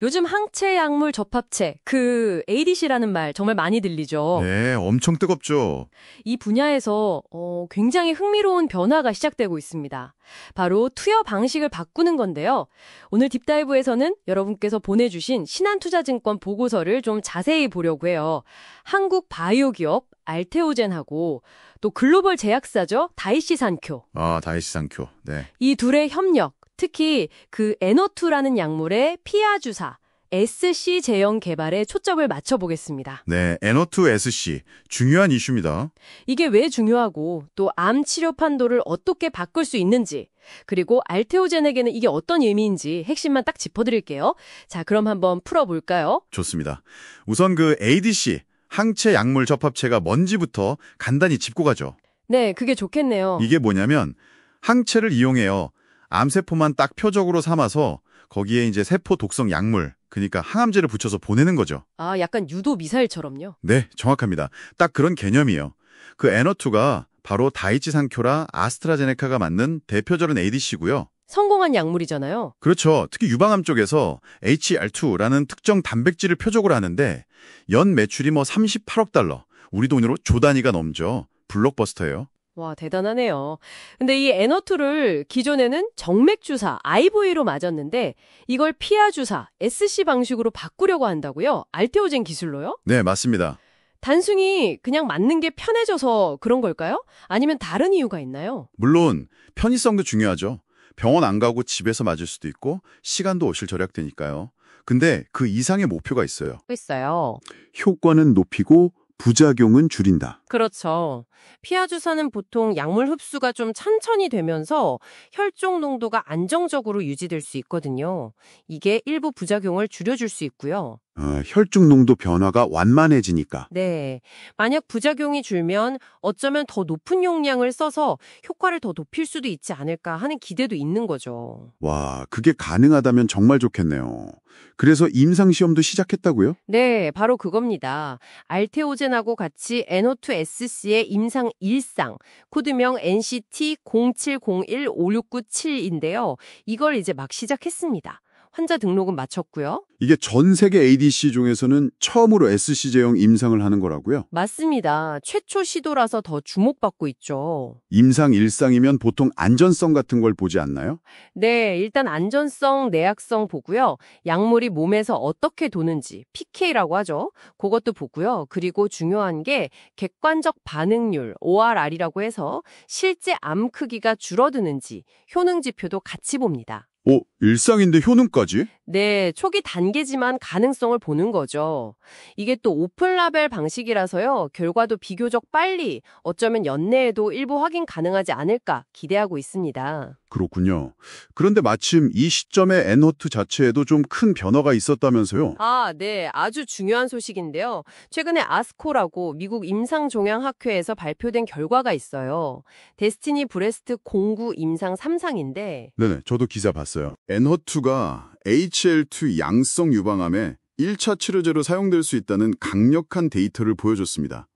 요즘 항체 약물 접합체, 그 ADC라는 말 정말 많이 들리죠. 네, 엄청 뜨겁죠. 이 분야에서 굉장히 흥미로운 변화가 시작되고 있습니다. 바로 투여 방식을 바꾸는 건데요. 오늘 딥다이브에서는 여러분께서 보내주신 신한투자증권 보고서를 좀 자세히 보려고 해요. 한국 바이오 기업 알테오젠하고 또 글로벌 제약사죠. 다이시 산쿄. 다이시 산쿄. 네. 이 둘의 협력, 특히 그 에너투라는 약물의 피하 주사 SC 제형 개발에 초점을 맞춰보겠습니다. 네, 에너투 SC. 중요한 이슈입니다. 이게 왜 중요하고 또 암 치료 판도를 어떻게 바꿀 수 있는지, 그리고 알테오젠에게는 이게 어떤 의미인지 핵심만 딱 짚어드릴게요. 자, 그럼 한번 풀어볼까요? 좋습니다. 우선 그 ADC, 항체 약물 접합체가 뭔지부터 간단히 짚고 가죠. 네, 그게 좋겠네요. 이게 뭐냐면 항체를 이용해요. 암세포만 딱 표적으로 삼아서 거기에 이제 세포 독성 약물, 그러니까 항암제를 붙여서 보내는 거죠. 아, 약간 유도 미사일처럼요. 네, 정확합니다. 딱 그런 개념이에요. 그 에너투가 바로 다이치 산쿄라 아스트라제네카가 만든 대표적인 ADC고요. 성공한 약물이잖아요. 그렇죠. 특히 유방암 쪽에서 HER2라는 특정 단백질을 표적으로 하는데 연 매출이 38억 달러, 우리 돈으로 조 단위가 넘죠. 블록버스터예요. 와, 대단하네요. 근데 이 에너투를 기존에는 정맥 주사 IV로 맞았는데 이걸 피하 주사 SC 방식으로 바꾸려고 한다고요? 알테오젠 기술로요? 네, 맞습니다. 단순히 그냥 맞는 게 편해져서 그런 걸까요? 아니면 다른 이유가 있나요? 물론 편의성도 중요하죠. 병원 안 가고 집에서 맞을 수도 있고 시간도 오실 절약되니까요. 근데 그 이상의 목표가 있어요. 있어요. 효과는 높이고 부작용은 줄인다. 그렇죠. 피하 주사는 보통 약물 흡수가 좀 천천히 되면서 혈중 농도가 안정적으로 유지될 수 있거든요. 이게 일부 부작용을 줄여줄 수 있고요. 혈중 농도 변화가 완만해지니까. 네. 만약 부작용이 줄면 어쩌면 더 높은 용량을 써서 효과를 더 높일 수도 있지 않을까 하는 기대도 있는 거죠. 와, 그게 가능하다면 정말 좋겠네요. 그래서 임상시험도 시작했다고요? 네, 바로 그겁니다. 알테오젠하고 같이 NO2SC의 임상 1상, 코드명 NCT07015697인데요. 이걸 이제 막 시작했습니다. 환자 등록은 마쳤고요. 이게 전 세계 ADC 중에서는 처음으로 SC 제형 임상을 하는 거라고요? 맞습니다. 최초 시도라서 더 주목받고 있죠. 임상 1상이면 보통 안전성 같은 걸 보지 않나요? 네, 일단 안전성, 내약성 보고요. 약물이 몸에서 어떻게 도는지, PK라고 하죠. 그것도 보고요. 그리고 중요한 게 객관적 반응률, ORR이라고 해서 실제 암 크기가 줄어드는지 효능 지표도 같이 봅니다. 오, 일상인데 효능까지? 네, 초기 단계지만 가능성을 보는 거죠. 이게 또 오픈 라벨 방식이라서요. 결과도 비교적 빨리, 어쩌면 연내에도 일부 확인 가능하지 않을까 기대하고 있습니다. 그렇군요. 그런데 마침 이 시점에 엔허트 자체에도 좀 큰 변화가 있었다면서요? 아, 네. 아주 중요한 소식인데요. 최근에 아스코라고 미국 임상종양학회에서 발표된 결과가 있어요. 데스티니 브레스트 09 임상 3상인데 네네, 저도 기사 봤어요. 엔허2가 HL2 양성 유방암에 1차 치료제로 사용될 수 있다는 강력한 데이터를 보여줬습니다.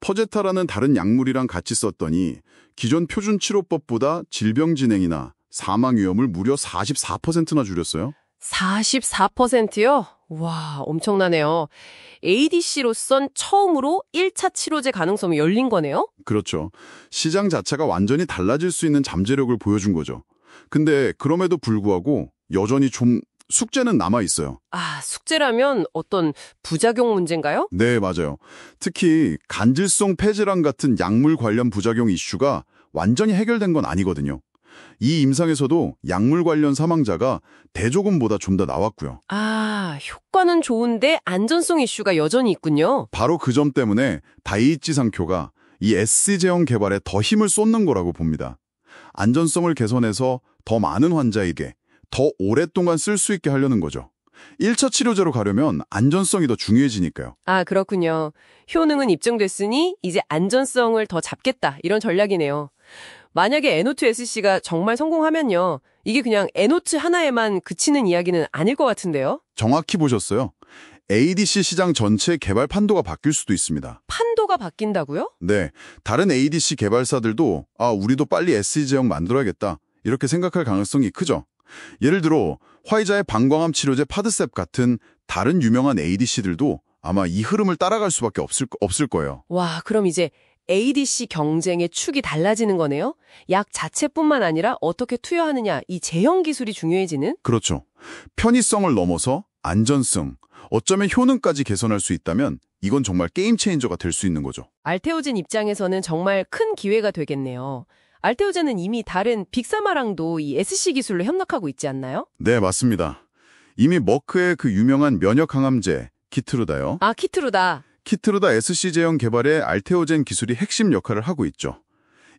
퍼제타라는 다른 약물이랑 같이 썼더니 기존 표준 치료법보다 질병 진행이나 사망 위험을 무려 44%나 줄였어요. 44%요? 와, 엄청나네요. ADC로선 처음으로 1차 치료제 가능성이 열린 거네요? 그렇죠. 시장 자체가 완전히 달라질 수 있는 잠재력을 보여준 거죠. 근데 그럼에도 불구하고 여전히 좀 숙제는 남아있어요. 아, 숙제라면 어떤 부작용 문제인가요? 네, 맞아요. 특히 간질성 폐질환 같은 약물 관련 부작용 이슈가 완전히 해결된 건 아니거든요. 이 임상에서도 약물 관련 사망자가 대조금보다 좀 더 나왔고요. 아, 효과는 좋은데 안전성 이슈가 여전히 있군요. 바로 그 점 때문에 다이이치 산쿄가 이 SC 제형 개발에 더 힘을 쏟는 거라고 봅니다. 안전성을 개선해서 더 많은 환자에게 더 오랫동안 쓸 수 있게 하려는 거죠. 1차 치료제로 가려면 안전성이 더 중요해지니까요. 아, 그렇군요. 효능은 입증됐으니 이제 안전성을 더 잡겠다. 이런 전략이네요. 만약에 NO2SC가 정말 성공하면요. 이게 그냥 NO2 하나에만 그치는 이야기는 아닐 것 같은데요? 정확히 보셨어요. ADC 시장 전체 개발 판도가 바뀔 수도 있습니다. 판도가 바뀐다고요? 네, 다른 ADC 개발사들도 우리도 빨리 SC 제형 만들어야겠다 이렇게 생각할 가능성이 크죠. 예를 들어 화이자의 방광암 치료제 파드셉 같은 다른 유명한 ADC들도 아마 이 흐름을 따라갈 수밖에 없을 거예요. 와, 그럼 이제 ADC 경쟁의 축이 달라지는 거네요? 약 자체뿐만 아니라 어떻게 투여하느냐, 이 제형 기술이 중요해지는? 그렇죠. 편의성을 넘어서 안전성, 어쩌면 효능까지 개선할 수 있다면 이건 정말 게임 체인저가 될 수 있는 거죠. 알테오젠 입장에서는 정말 큰 기회가 되겠네요. 알테오젠은 이미 다른 빅사마랑도 이 SC 기술로 협력하고 있지 않나요? 네, 맞습니다. 이미 머크의 그 유명한 면역 항암제 키트루다요. 아, 키트루다. 키트루다 SC 제형 개발에 알테오젠 기술이 핵심 역할을 하고 있죠.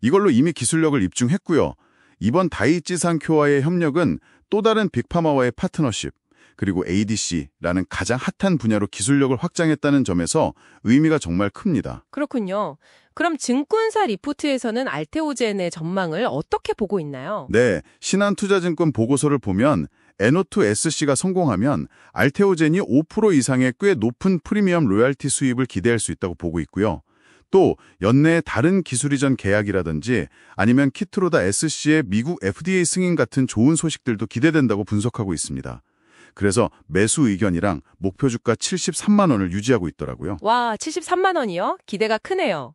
이걸로 이미 기술력을 입증했고요. 이번 다이치상쿄와의 협력은 또 다른 빅파마와의 파트너십, 그리고 ADC라는 가장 핫한 분야로 기술력을 확장했다는 점에서 의미가 정말 큽니다. 그렇군요. 그럼 증권사 리포트에서는 알테오젠의 전망을 어떻게 보고 있나요? 네, 신한투자증권 보고서를 보면 NO2SC가 성공하면 알테오젠이 5% 이상의 꽤 높은 프리미엄 로열티 수입을 기대할 수 있다고 보고 있고요. 또 연내에 다른 기술 이전 계약이라든지 아니면 키트루다 SC의 미국 FDA 승인 같은 좋은 소식들도 기대된다고 분석하고 있습니다. 그래서 매수 의견이랑 목표 주가 73만 원을 유지하고 있더라고요. 와, 73만 원이요? 기대가 크네요.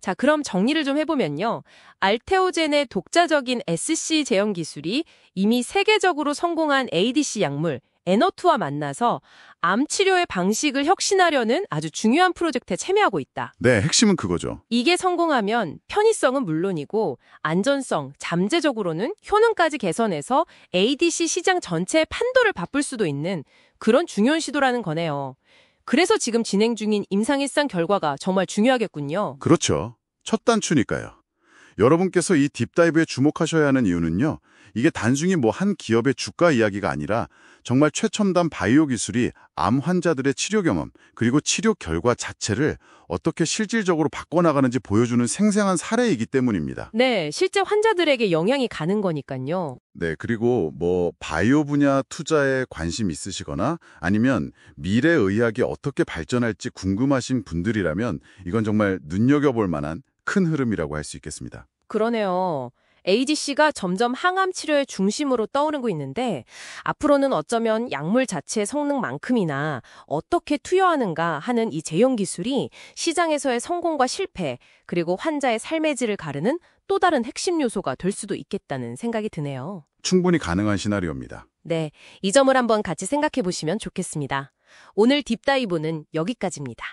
자, 그럼 정리를 좀 해보면요. 알테오젠의 독자적인 SC 제형 기술이 이미 세계적으로 성공한 ADC 약물 에너투와 만나서 암 치료의 방식을 혁신하려는 아주 중요한 프로젝트에 참여하고 있다. 네, 핵심은 그거죠. 이게 성공하면 편의성은 물론이고 안전성, 잠재적으로는 효능까지 개선해서 ADC 시장 전체의 판도를 바꿀 수도 있는 그런 중요한 시도라는 거네요. 그래서 지금 진행 중인 임상일상 결과가 정말 중요하겠군요. 그렇죠. 첫 단추니까요. 여러분께서 이 딥다이브에 주목하셔야 하는 이유는요. 이게 단순히 뭐 한 기업의 주가 이야기가 아니라 정말 최첨단 바이오 기술이 암 환자들의 치료 경험 그리고 치료 결과 자체를 어떻게 실질적으로 바꿔나가는지 보여주는 생생한 사례이기 때문입니다. 네, 실제 환자들에게 영향이 가는 거니까요. 네, 그리고 뭐 바이오 분야 투자에 관심 있으시거나 아니면 미래 의학이 어떻게 발전할지 궁금하신 분들이라면 이건 정말 눈여겨볼 만한 큰 흐름이라고 할 수 있겠습니다. 그러네요. ADC가 점점 항암 치료의 중심으로 떠오르고 있는데 앞으로는 어쩌면 약물 자체의 성능만큼이나 어떻게 투여하는가 하는 이 제형 기술이 시장에서의 성공과 실패 그리고 환자의 삶의 질을 가르는 또 다른 핵심 요소가 될 수도 있겠다는 생각이 드네요. 충분히 가능한 시나리오입니다. 네, 이 점을 한번 같이 생각해 보시면 좋겠습니다. 오늘 딥다이브는 여기까지입니다.